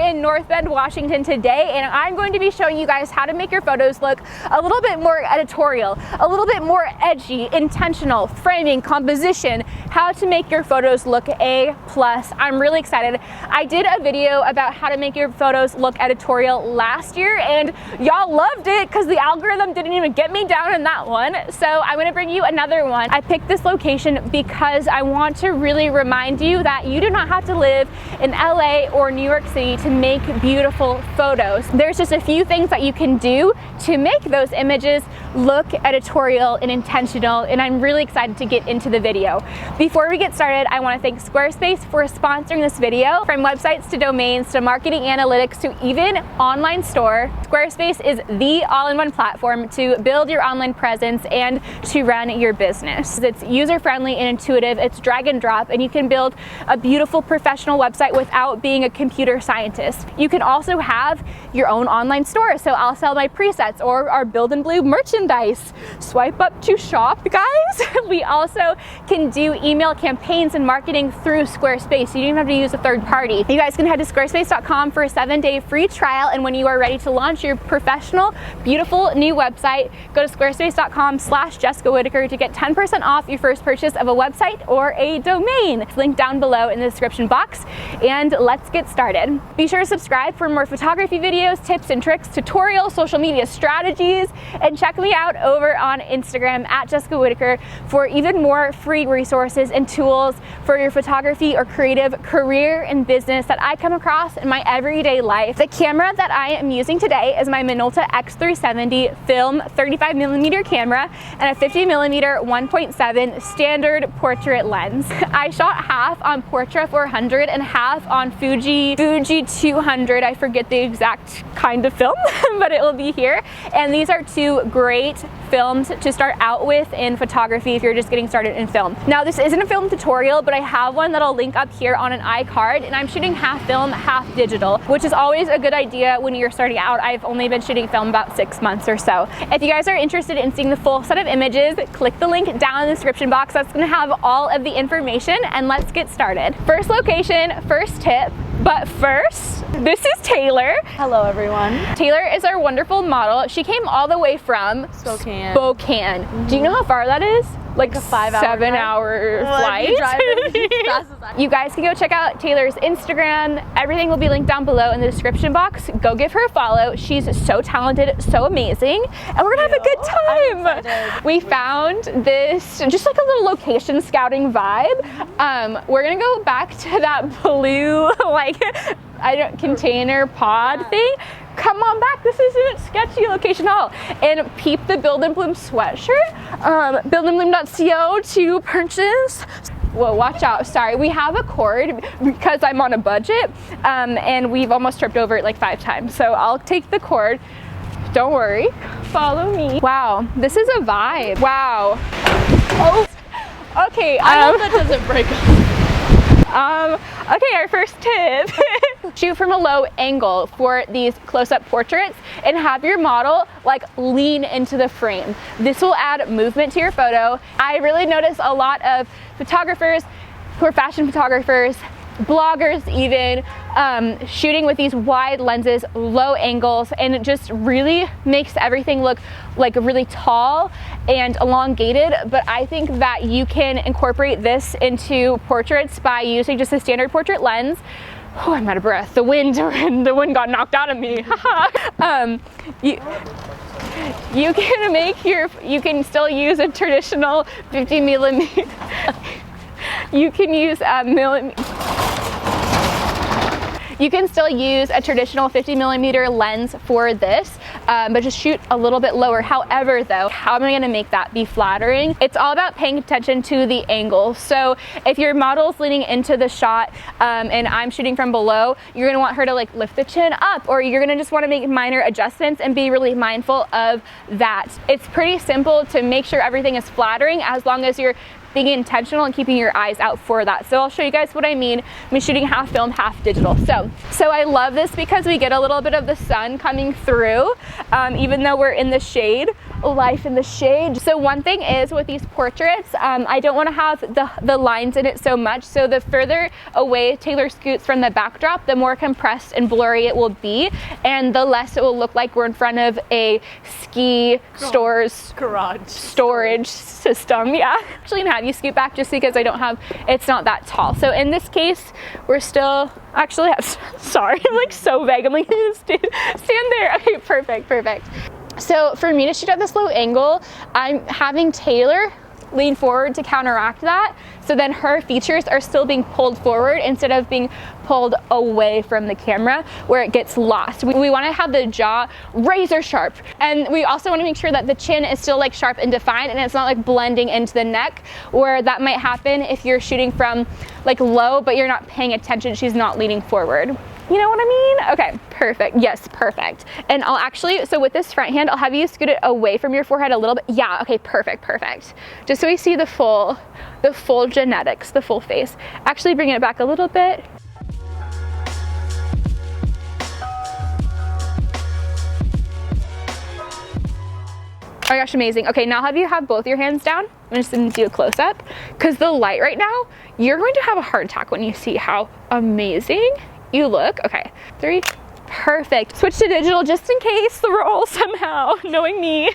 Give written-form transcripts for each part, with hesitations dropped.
in North Bend, Washington today, and I'm going to be showing you guys how to make your photos look a little bit more editorial, a little bit more edgy, intentional, framing, composition, how to make your photos look A+. I'm really excited. I did a video about how to make your photos look editorial last year, and y'all loved it because the algorithm didn't even get me down in that one. So I'm going to bring you another one. I picked this location because I want to really remind you that you do not have to live in LA or New York City to make beautiful photos. There's just a few things that you can do to make those images look editorial and intentional, and I'm really excited to get into the video. Before we get started, I want to thank Squarespace for sponsoring this video. From websites to domains to marketing analytics to even online store, Squarespace is the all-in-one platform to build your online presence and to run your business. It's user-friendly and intuitive, it's drag and drop, and you can build a beautiful professional website without being a computer scientist. You can also have your own online store, so I'll sell my presets or our Build and Blue merchandise. Swipe up to shop, guys. We also can do email campaigns and marketing through Squarespace. You don't even have to use a third party. You guys can head to squarespace.com for a 7-day free trial, and when you are ready to launch your professional, beautiful new website, go to squarespace.com/Jessica Whitaker to get 10% off your first purchase of a website or a domain. It's linked down below in the description box, and let's get started. Be sure to subscribe for more photography videos, tips and tricks, tutorials, social media strategies, and check me out over on Instagram at Jessica Whitaker for even more free resources and tools for your photography or creative career and business that I come across in my everyday life. The camera that I am using today is my Minolta X370 film 35mm camera and a 50mm 1.7 standard portrait lens. I shot half on Portra 400 and half on Fuji 200. I forget the exact kind of film, but it will be here. And these are two great films to start out with in photography if you're just getting started in film. Now, this isn't a film tutorial, but I have one that I'll link up here on an iCard, and I'm shooting half film, half digital, which is always a good idea when you're starting out. I've only been shooting film about 6 months or so. If you guys are interested in seeing the full set of images, click the link down in the description box. That's gonna have all of the information, and let's get started. First location, first tip. But first, this is Taylor. Hello, everyone. Taylor is our wonderful model. She came all the way from Spokane. Mm-hmm. Do you know how far that is? Like a 7-hour flight. You guys can go check out Taylor's Instagram. Everything will be linked down below in the description box. Go give her a follow. She's so talented, so amazing, and we're gonna have a good time. We found this, just like a little location scouting vibe. We're gonna go back to that blue, like, container pod thing. Come on back, this isn't sketchy location at all. And peep the Build and Bloom sweatshirt. Buildandbloom.co to purchase. Whoa, watch out, sorry. We have a cord because I'm on a budget, and we've almost tripped over it like 5 times. So I'll take the cord, don't worry, follow me. Wow, this is a vibe, wow. Oh, okay. I hope that doesn't break up. Okay, our first tip. Shoot from a low angle for these close-up portraits and have your model like lean into the frame. This will add movement to your photo. I really notice a lot of photographers who are fashion photographers, bloggers even, shooting with these wide lenses, low angles, and it just really makes everything look like really tall and elongated. But I think that you can incorporate this into portraits by using just a standard portrait lens. Oh, I'm out of breath. The wind got knocked out of me. You can still use a traditional 50mm. You can use You can still use a traditional 50mm lens for this, but just shoot a little bit lower. However, though, how am I gonna make that be flattering? It's all about paying attention to the angle. So if your model's leaning into the shot and I'm shooting from below, you're gonna want her to like lift the chin up, or you're gonna just wanna make minor adjustments and be really mindful of that. It's pretty simple to make sure everything is flattering as long as you're being intentional and keeping your eyes out for that. So I'll show you guys what I mean. I'm shooting half film, half digital. So I love this because we get a little bit of the sun coming through, even though we're in the shade. life in the shade. So one thing is with these portraits, I don't want to have the lines in it so much. So the further away Taylor scoots from the backdrop, the more compressed and blurry it will be, and the less it will look like we're in front of a ski store's Garage storage system. Yeah, actually gonna have you scoot back just because I don't have, it's not that tall. So in this case, we're still, actually, sorry, I'm like so vague. I'm like, stand there. Okay, perfect. So for me to shoot at this low angle, I'm having Taylor lean forward to counteract that. So then her features are still being pulled forward instead of being pulled away from the camera where it gets lost. We want to have the jaw razor sharp, and we also want to make sure that the chin is still like sharp and defined, and it's not like blending into the neck, where that might happen if you're shooting from like low but you're not paying attention. She's not leaning forward. You know what I mean? Okay, perfect. Yes, perfect. And I'll actually, so with this front hand, I'll have you scoot it away from your forehead a little bit. Yeah, okay, perfect. Just so we see the full genetics, the full face. Actually bring it back a little bit. Oh my gosh, amazing. Okay, now have you have both your hands down? I'm just gonna do a close up. Because the light right now, you're going to have a heart attack when you see how amazing you look. Okay, 3, perfect. Switch to digital just in case the roll somehow, knowing me.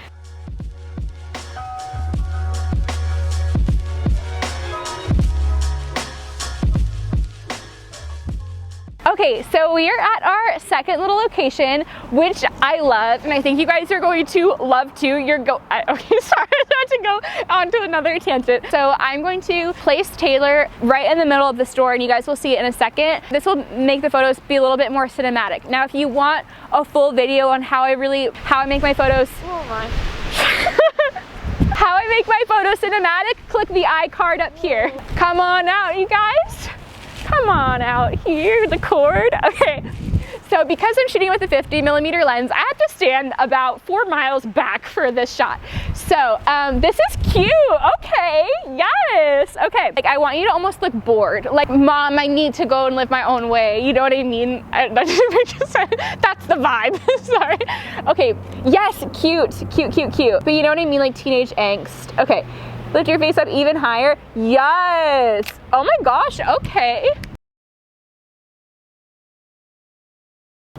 Okay, so we are at our second little location, which I love, and I think you guys are going to love too. Okay, sorry, I had to go on to another tangent. So I'm going to place Taylor right in the middle of the store, and you guys will see it in a second. This will make the photos be a little bit more cinematic. Now, if you want a full video on how I make my photos, Oh my. how I make my photos cinematic, click the iCard up here. Come on out, you guys. Come on out here, the cord. Okay, so because I'm shooting with a 50mm lens, I have to stand about 4 miles back for this shot. So this is cute. Okay, yes. Okay, like I want you to almost look bored. Like, Mom, I need to go and live my own way. You know what I mean? That doesn't make sense. That's the vibe. Sorry. Okay, yes, cute. But you know what I mean? Like teenage angst. Okay. Lift your face up even higher. Yes. Oh my gosh, okay.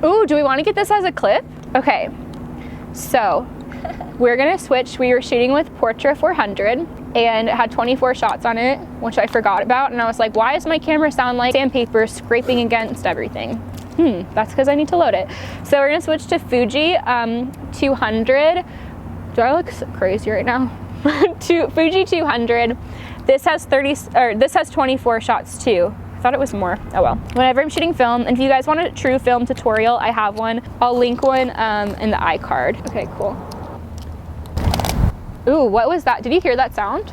Ooh, do we want to get this as a clip? Okay, so we're gonna switch. We were shooting with Portra 400 and it had 24 shots on it, which I forgot about. And I was like, why does my camera sound like sandpaper scraping against everything? That's because I need to load it. So we're gonna switch to Fuji 200. Do I look crazy right now? To Fuji 200. This has 24 shots too. I thought it was more. Oh well. Whenever I'm shooting film, and if you guys want a true film tutorial, I have one. I'll link one in the iCard. Okay, cool. Ooh, what was that? Did you hear that sound?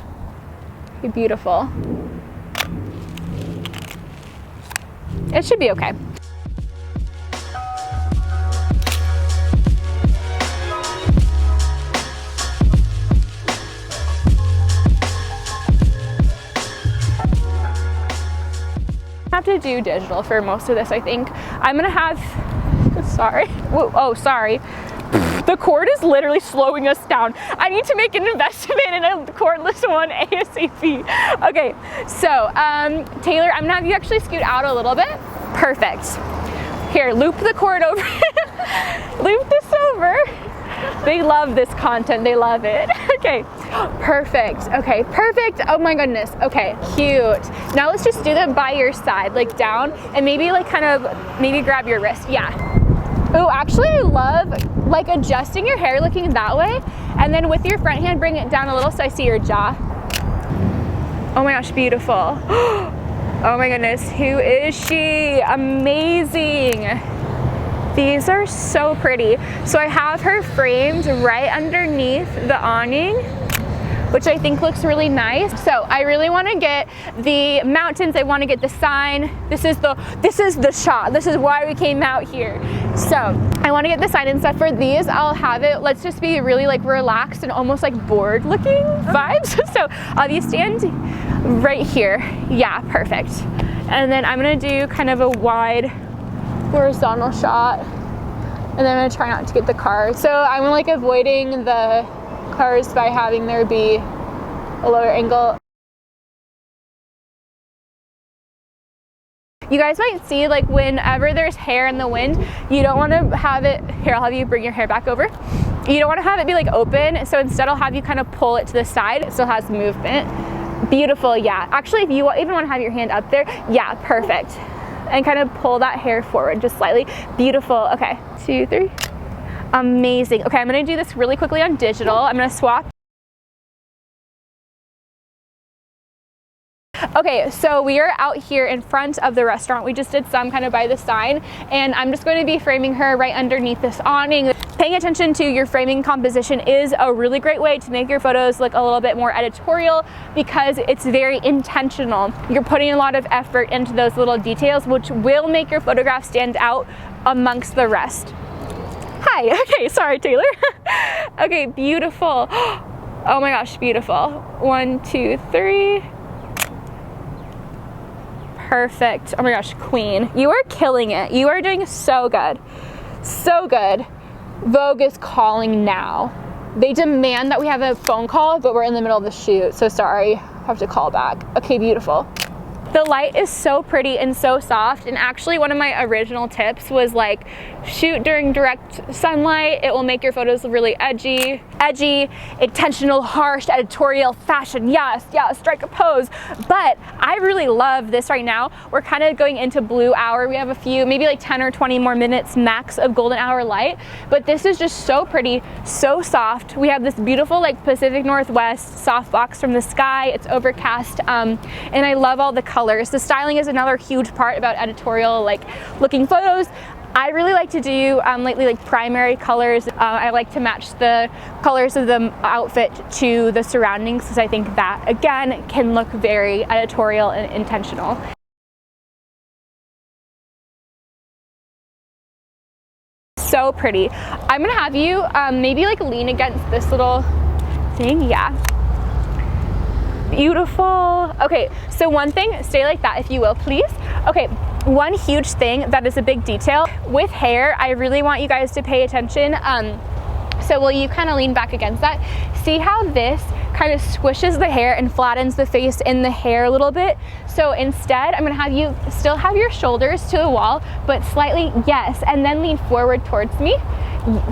Okay, beautiful. It should be okay. Have to do digital for most of this. I think I'm gonna have, sorry, oh sorry, the cord is literally slowing us down. I need to make an investment in a cordless one ASAP. Okay, so Taylor, I'm gonna have you actually scoot out a little bit. Perfect. Here, loop the cord over. Loop this over. They love this content, they love it. Okay, perfect. Okay, perfect. Oh my goodness. Okay, cute. Now let's just do them by your side, like down, and maybe like kind of, maybe grab your wrist. Yeah. Oh, actually I love like adjusting your hair looking that way, and then with your front hand, bring it down a little so I see your jaw. Oh my gosh, beautiful. Oh my goodness, who is she? Amazing. These are so pretty. So I have her framed right underneath the awning, which I think looks really nice. So I really want to get the mountains. I want to get the sign. This is the shot. This is why we came out here. So I want to get the sign and stuff. For these, I'll have it, let's just be really like relaxed and almost like bored looking vibes. So I'll have you stand right here. Yeah, perfect. And then I'm gonna do kind of a wide horizontal shot, and then I'm gonna try not to get the car. So I'm like avoiding the cars by having there be a lower angle. You guys might see, like, whenever there's hair in the wind, you don't want to have it, here, I'll have you bring your hair back over. You don't want to have it be like open, so instead I'll have you kind of pull it to the side. It still has movement. Beautiful, yeah. Actually, if you even want to have your hand up there, yeah, perfect. And kind of pull that hair forward just slightly. Beautiful, okay, 2, 3. Amazing. Okay, I'm gonna do this really quickly on digital. I'm gonna swap. Okay, so we are out here in front of the restaurant. We just did some kind of by the sign, and I'm just going to be framing her right underneath this awning. Paying attention to your framing composition is a really great way to make your photos look a little bit more editorial because it's very intentional. You're putting a lot of effort into those little details, which will make your photograph stand out amongst the rest. Hi, okay, sorry, Taylor. Okay, beautiful. Oh my gosh, beautiful. 1, 2, 3. Perfect. Oh my gosh, queen. You are killing it. You are doing so good. So good. Vogue is calling now. They demand that we have a phone call, but we're in the middle of the shoot, so sorry. I have to call back. Okay, beautiful. The light is so pretty and so soft, and actually one of my original tips was like shoot during direct sunlight. It will make your photos really edgy, intentional, harsh, editorial, fashion. Yes, strike a pose. But I really love this right now. We're kind of going into blue hour. We have a few, maybe like 10 or 20 more minutes max of golden hour light, but this is just so pretty, so soft. We have this beautiful like Pacific Northwest softbox from the sky. It's overcast, and I love all the colors. The styling is another huge part about editorial like looking photos. I really like to do lately like primary colors. I like to match the colors of the outfit to the surroundings because I think that again can look very editorial and intentional. So pretty. I'm gonna have you maybe like lean against this little thing. Yeah. Beautiful. Okay, so one thing, stay like that if you will, please. Okay, one huge thing that is a big detail with hair, I really want you guys to pay attention. So will you kind of lean back against that? See how this kind of squishes the hair and flattens the face in the hair a little bit? So instead, I'm gonna have you still have your shoulders to the wall, but slightly, yes, and then lean forward towards me.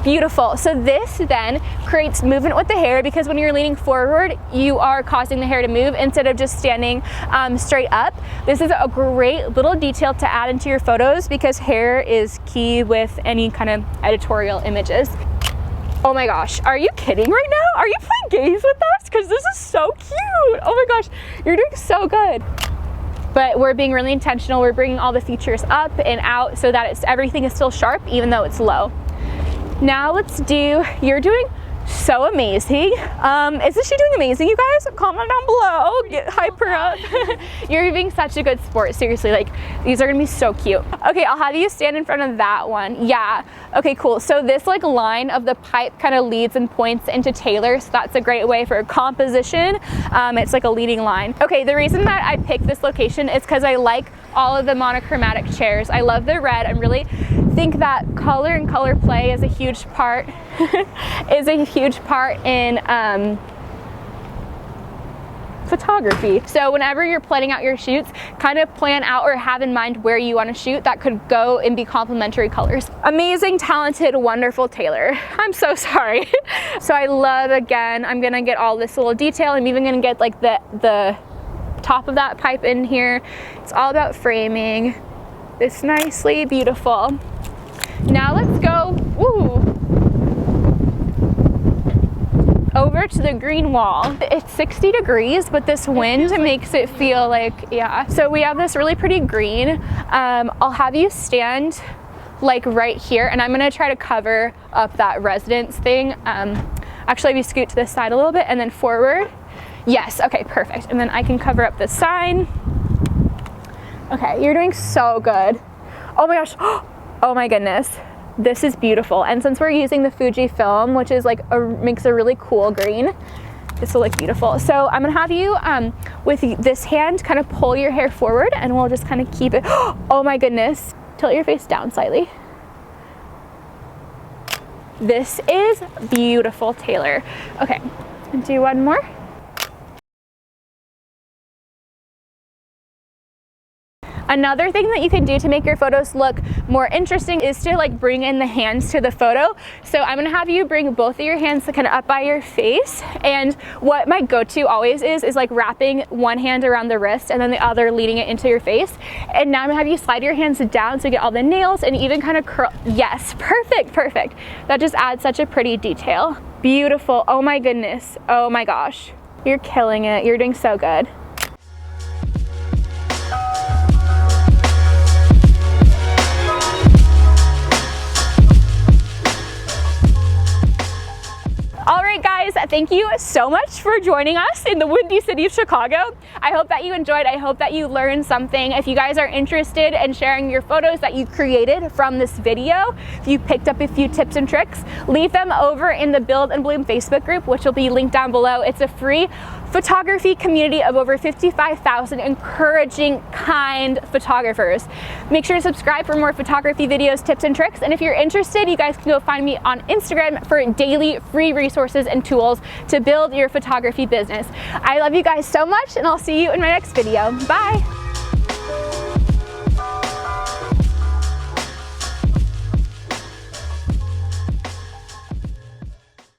Beautiful. So this then creates movement with the hair because when you're leaning forward, you are causing the hair to move instead of just standing straight up. This is a great little detail to add into your photos because hair is key with any kind of editorial images. Oh my gosh, are you kidding right now? Are you playing games with us? Because this is so cute. Oh my gosh, you're doing so good. But we're being really intentional. We're bringing all the features up and out so that everything is still sharp even though it's low. Now let's do, you're doing so amazing. Isn't she doing amazing, you guys? Comment down below, get hype her up. You're being such a good sport, seriously, like these are gonna be so cute. Okay, I'll have you stand in front of that one. Yeah, okay, cool. So this like line of the pipe kind of leads and points into Taylor, so that's a great way for a composition. It's like a leading line. Okay, the reason that I picked this location is because I like all of the monochromatic chairs. I love the red and really think that color and color play is a huge part in photography. So whenever you're planning out your shoots, kind of plan out or have in mind where you want to shoot that could go and be complementary colors. Amazing, talented, wonderful Taylor. I'm so sorry. So I love, again, I'm gonna get all this little detail. I'm even gonna get like the top of that pipe in here. It's all about framing this nicely. Beautiful. Now let's go over to the green wall. It's 60 degrees, but this wind makes it feel like, yeah. So we have this really pretty green. I'll have you stand like right here, and I'm gonna try to cover up that residence thing. Actually, if you scoot to the side a little bit and then forward. Yes, okay, perfect. And then I can cover up the sign. Okay, you're doing so good. Oh my gosh, oh my goodness. This is beautiful. And since we're using the Fuji film, which is like, makes a really cool green, this will look beautiful. So I'm gonna have you, with this hand, kind of pull your hair forward and we'll just kind of keep it. Oh my goodness. Tilt your face down slightly. This is beautiful, Taylor. Okay, do one more. Another thing that you can do to make your photos look more interesting is to like bring in the hands to the photo. So I'm gonna have you bring both of your hands kind of up by your face. And what my go-to always is like wrapping one hand around the wrist and then the other leading it into your face. And now I'm gonna have you slide your hands down so you get all the nails and even kind of curl. Yes, perfect, perfect. That just adds such a pretty detail. Beautiful, oh my goodness, oh my gosh. You're killing it, you're doing so good. All right, guys, thank you so much for joining us in the windy city of Chicago. I hope that you enjoyed. I hope that you learned something. If you guys are interested in sharing your photos that you created from this video, if you picked up a few tips and tricks, leave them over in the Build and Bloom Facebook group, which will be linked down below. It's a free photography community of over 55,000 encouraging, kind photographers. Make sure to subscribe for more photography videos, tips, and tricks. And if you're interested, you guys can go find me on Instagram for daily free resources and tools to build your photography business. I love you guys so much, and I'll see you in my next video. Bye.